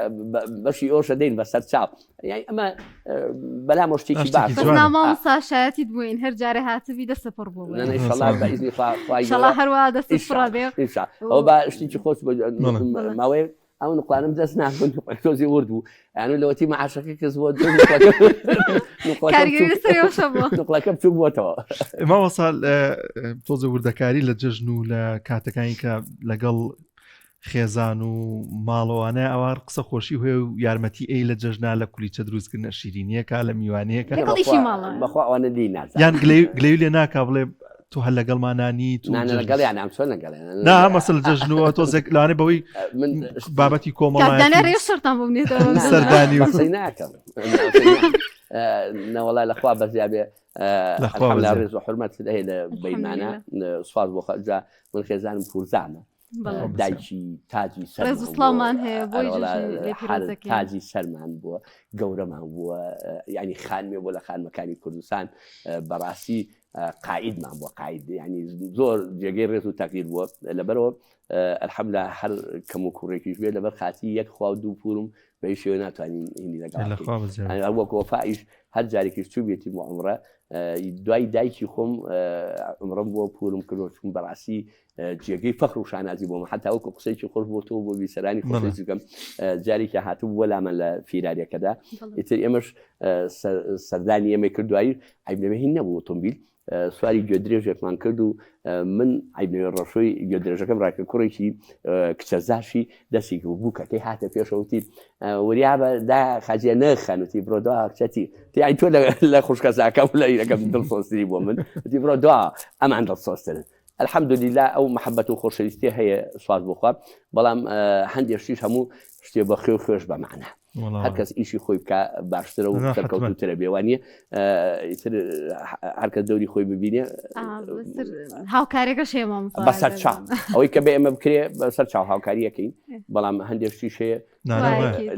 بەشی ئەوشە دەین بەسەر چاو یعنی ئەمە بەلام شتێکی باش مامۆستا شایەتیت بووین هەر جارێ هاتبی دەستە پڕ بوو ئینشەڵا بەئیزنی خوا ئینشەڵا هەروە دەستی پڕا بێ ئەو با شتێکی خۆش ماوەیە ئەو نقلانم دەست ناکەن تۆزی ورد بوو یانە لەوەتی مەعاشەکە کەس بۆ نقلەکە بچوو بووەتەوە ماوەسا تۆزە وردەکاری لە جژن و لە کاتەکانی کە لەگەڵ خێزان و ماڵەوانە ئەوە قسە خۆشی هەیە و یارمەتی ئەی لە جژنا لە کولیچە دروستکردنە شیرینیەکە لە میوانەیەەکە بەخوا ئەوانە دی نازان یان گلەی لێ ناکا بڵێ تو هەر لەگەڵمانانی لەگەڵ یان چۆن لەگەڵ نا مەسەل جژنەوە تۆزێک لەوانێ بەوەی بابەتی کۆمەڵایەتی ڕێ شەرتان بۆ بنێتەوە سەردانی قسەی ناکەم نەوەڵای لەخوا بەزیابێ لە ڕێز و حرمەت هەیە لە بەیمانە سوپاس بۆ خەجا من خێزانم پورزانە دایکی تاجی سەرمان هەیە تاجی سەرمان بووە گەورەمان بووە ینی خانمێ بۆ لە خانمەکانی کوردستان بەڕاستی قائیدمان بووە قائید ینی زۆر جێگەی ڕێز و تەقدیر بووە لەبەرەوە الحەمدولله هەر کەم و کوڕێکیش بێت لەبەر خاتی یەک خوا و دوو پورم بەی شێوە ناتوانین هینی لەگەڵ وەک وەفائیش هەر جارێکیش چوو بێتی بۆ عومرە دوای دایکی خۆم عومرەم بۆ پورم کردو چون بەڕاستی جێگەی فەخر و شانازی بۆمە حتا وەکو قسەیکی خۆش بۆ تۆ بۆ بیسەرانی خۆشی بکەم جارێکی هاتوو بۆ لامە لە فیراریەکەدا ئیتر ئێمەش سەردانی ئێمە کردوایی عیب هین نەبوو ئۆتۆمبیل سواری گوێدرێژێکمان کرد و من عیبنەوەی ڕەشۆی گوێدرێژەکەم ڕاکە کوڕێکی کچەزاشی دەستی بوو کەکەی هاتە پێشەوتی وریابە دا خەجێ نەخەنوتی بڕۆ دوا کچەتی تیای تۆ لە خوشکەزاکە و لە یەکەم دڵسۆزتری بۆ من وتی بڕۆ دوا ئەمان دڵسۆزترن الحەمدولله ئەو محەبەت و خۆشەویستی هەیە سوپاس بۆخوا بەڵام هەندێک شتیش هەموو شتێ بە خوێ خوێش بەمانە هەر کەس ئیشی خۆی بکە باشترە و سەرکەوتوترە بێوانیە هەر کەس دەوری خۆی ببینێ هاوکارێکە شێمە بەسەر چاو ئەوەی کە بێ ئێمە بکرێ بەسەر چاو هاوکاریەکەین بەڵام هەندێک شتیش هەیە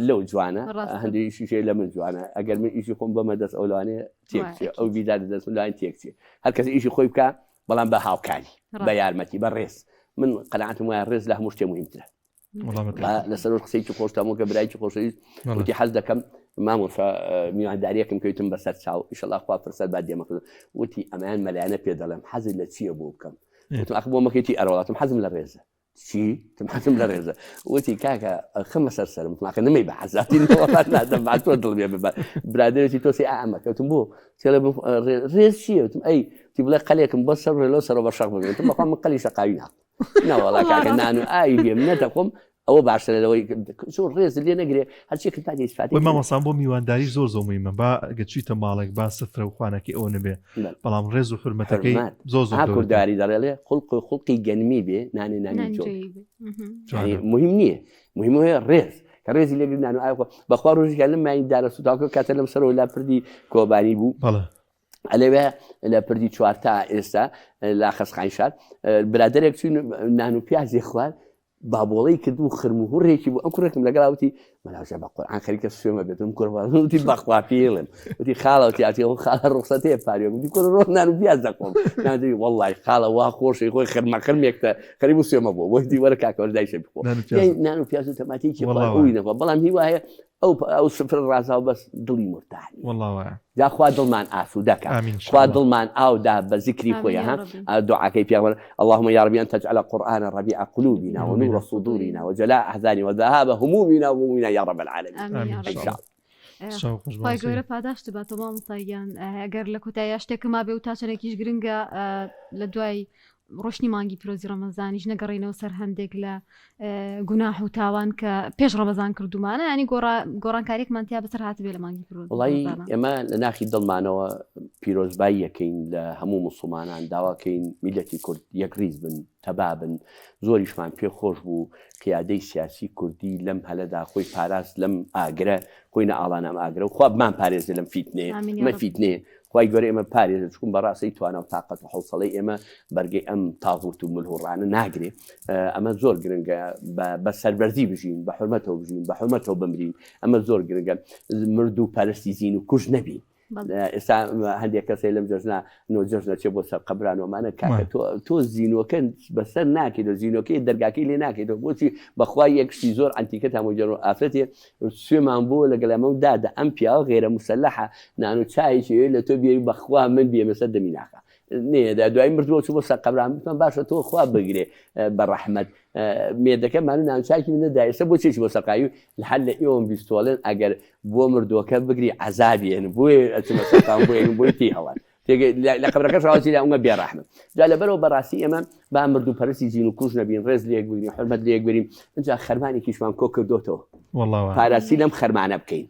لەو جوانە هەندێک شتیش لە من جوانە ئەگەر من ئیشی خۆم بەمە دەست ئەوڵوانێ تێکچێ ئەو بیدار دەست لایەن تێکچێ هەر کەس ئیشی خۆی بکە بەڵام بە هاوکاری بە یارمەتی بە ڕێز من قەناعەتم وایە ڕێز لە هەموو شتێ مهمترە لەسەر قسەیکی خۆشتەمەوە کە برایکی خۆشەویست وتی حەز دەکەم مامۆستا میوانداریەکەم کەوتم بەسەر چاو ئینشەڵڵا خوا فرسەت با دێمە کردم وتی ئەمەیان مەلایەنە پێ دەڵێم حەزت لە چییە بۆ بکەم وتم ئەخ بۆ مەکەیتی ئەرەوڵاتم حەزم لە ڕێزە چی تم حەزم لە ڕێزە وتی کاکە خەمە سەر سەرم تماکە نەمەی بە حەزاتی نادەم تۆ دڵ بێ برادێتی تۆسی ئەمە کەوتم بۆ ڕێز چییە وتم ئەی تی بڵێ قەلێکم بۆ سەر ڕێلۆ سەرەوە بە شەق ببێتم بەخوا من قەلی شەقاوی ناوەڵا کاکە نان و ئای بێم نەتە خۆم ئەوە باشترە لەوەی زۆر ڕێز لێ نەگرێ هەرچێکت تا ئیسفادە وی مامۆسان بۆ میوانداری زۆر زۆمەیمە با گەچیتە ماڵێک با سفرە و خوانەکەی ئەوە نەبێ بەڵام ڕێز و حرمەتەکەی زۆر کورداری دەڕێڵێ خوڵقی گەنمی بێ نانی مهم نییە مهم هەیە ڕێز کە ڕێزی لێگرنان و ئاکۆ بەخوا ڕۆژیان لەم مای دارە سوتاکە کاتە لەم سەرەوە لا پردی کۆبانی بوو ئەلەوێ لە پردی چوارتا ئێستا لا خەسخانشار برادێک چون نان و پیازی خوارد بابۆڵی کردو خرم و هوڕێکی بوو ئەم کوڕێکم لەگەڵاوتی مەلاژە بە قورئان خەریکە سوێمە بێتم کوڕوتی بەخوا پێڵم وتی خاڵەوتی ئاتی ئەو خاڵە ڕوخسەتەیە پاریۆ وتی کوڕ ڕۆ نان و پیاز دەخۆم نادوی وەڵڵای خاڵە وا خۆشی خۆی خرمەکەمێکتە خەریب و سوێمە بوو وەتی وەرە کاکەوە دایشە بخۆ نان و پیاز و تەماتێکی خۆینەوە بەڵام هی وایە ئەو سفر ڕازاو بەس دڵی مرتاحی جاخوا دڵمان ئاسوودەکە خوا دڵمان ئاودا بە ذیکری خۆیە ها دوعاکەی پێغەمبەر اللهم يا ربي أن تجعل القرآن ربيع قلوبنا ونور صدورنا وجلاء أحزاننا وذهاب همومنا وهمومنا يا رب العالمين إن شاء الله. خی گەورە پاداشت باتەوە مامۆستایان ئەگەر لە کۆتاییە شتێکما بێ و تا چەندێکیش گرنگە لە دوای ڕۆشنی مانگی پیرۆزی ڕەمەزانیش نەگەڕینەوە سەر هەندێک لە گوناح و تاوان کە پێش ڕەمەزان کردومانە ینی گۆڕانکاریێکمان تیا بەسەر هات بێ لە مانگی پیرۆز وڵی ئێمە لە ناخی دڵمانەوە پیرۆزبایی یەکەین لە هەموو مسلمانان داواکەین میلەتی کورد یەکریز بن تەبابن زۆریشمان پێ خۆش بوو قیادەی سیاسی کوردی لەم هەلەدا خۆی پاراست لەم ئاگرە خۆینە ئاڵانە ئەم ئاگرە و خوابمان پارێزە لەم فیتنێ مە فیتنێ خی گەورە ئێمە پارێزە چکم بەڕاستی توانە و تااقەت و حوسڵەی ئێمە بەرگەی ئەم تاغوت و ملهوڕانە ناگرێ ئەمە زۆر گرنگە بە سەربەرزی بژین بە حرمەتەوە بژین بە حرمەتەوە بمرین ئەمە زۆر گرنگە مرد و پەرستی زین و کوژ نەبین ئێستا هەندێک کەسێ لەم جژنا جژنە چێ بۆ سەر قەبرانەوەمانە کاکە تۆ زیینۆکە بەسەر ناکەیت و زیینۆکەی دەرگاکەی لێ ناکەیتەوە بۆچی بەخوای یەکشتی زۆر ئەنتیکە تامۆجەر و ئافرەتێ سوێمان بۆ لەگەڵ ئەمەدادا ئەم پیاوە غێرە مسلحە نان و چایکی لە تۆ بێری بەخوا من بێمەسەر دەمی ناخە نێدا دوای مردووە چوو بۆ سەر قەبران بتان باشە تۆ خوا بگرێ بە ڕەحمەت مێردەکەمان و نانچاکی من نەدا ئێستا بۆ چێکی بۆ سەقاوی لە حەل لە ئێوەم بیستۆڵن ئەگەر بۆ مردووەکە بگری عەزابێن بۆیە ئەچمە سەقام بۆی تی هەڵان لە قبرەکەش ڕاوەتی لا ئەومە بێڕەحمە جا لەبەرەوە بەڕاستی ئێمە با مردوو پەرستی زین و کوژ نەبین ڕێز لێک بگرین حرمەت لێک برین اینجا خەرمانێکیشمان کۆ کردوتەوە پاراسی لەم خەرمانە بکەین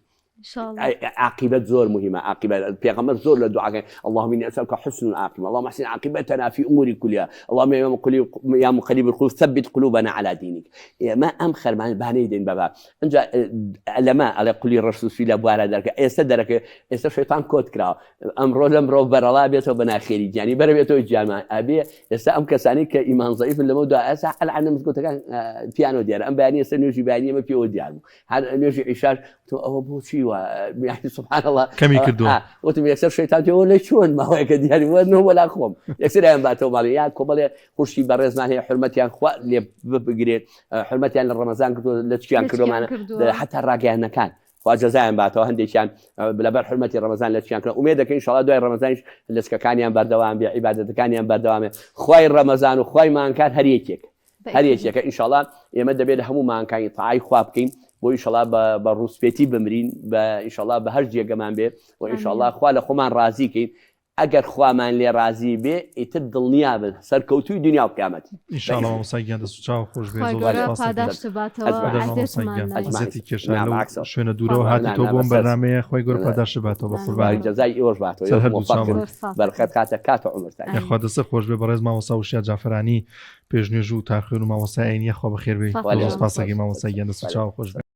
عاقبة زور مهمة عاقبة بيغمر زور للدعاء اللهم إني أسألك حسن العاقبة اللهم احسن عاقبتنا في أمور كلها اللهم يا مقلب القلوب ثبت قلوبنا على دينك ما أمخر مع بهنيدين بابا أنجا لما على كل الرسول في لابوارا درك يستدرك يست شيطان كوت كرا أمر برلا بيته بنا خيري يعني بربيته الجامع أبي يستأم كساني كإيمان ضعيف لما دعاء أسع العالم مسكوت كان بيانو ديار أم بياني سنوجي بياني ما بيو ديار هذا نوجي إشار أو بوشي يعني سبحان الله كم يكدو وتم يكسر شيطان ولا شون ما هو كده يعني وانه ولا خوم يكسر يعني باتوا مالي يا كوبل خشي برز معناها حرمتي عن خوا اللي بقري حرمتي عن رمضان كنتوا لتشيان كلو معنا حتى الراجع كان وجزاء باتوا هنديشان بلبر حرمتي رمضان لتشيان كلو اميدك ان شاء الله دوي رمضان اللي كان يان بردوام بعباده كان يان بردوام خوي رمضان وخوي ما كان هريتك ان شاء الله يمد بين همو ما كان طاعي خوابكين بۆ ئینشەڵا بە ڕوسپێتی بمرین بە ئینشەڵا بە هەر جێگەمان بێ و ئینشەڵا خوا لە خۆمان ڕازیکەین ئەگەر خوامان لێ ڕازی بێ ئیتر دڵنیا بن سەرکەوتووی دنیا و قیامەتی ئینشەڵا مامۆستاگیان دەست و چاو خۆش بێ عەزەتی کێشان لەو شوێنە دوورەوە هاتیتەوە بۆم بەرنامەیە خۆی گەورە پاداشت باتەوە بە قوربانی جەزای ئێوەش باتەوە بەرەکەت کاتە عومرتان خوا دەستە خۆش بێ بەڕێز مامۆستا وشیا جعفەرانی پێشنێژ و تاخوێن و مامۆستا عینیە خوا بەخێر بێ سپاسەکەی مامۆستاگیان دەست و چاو خۆش بێ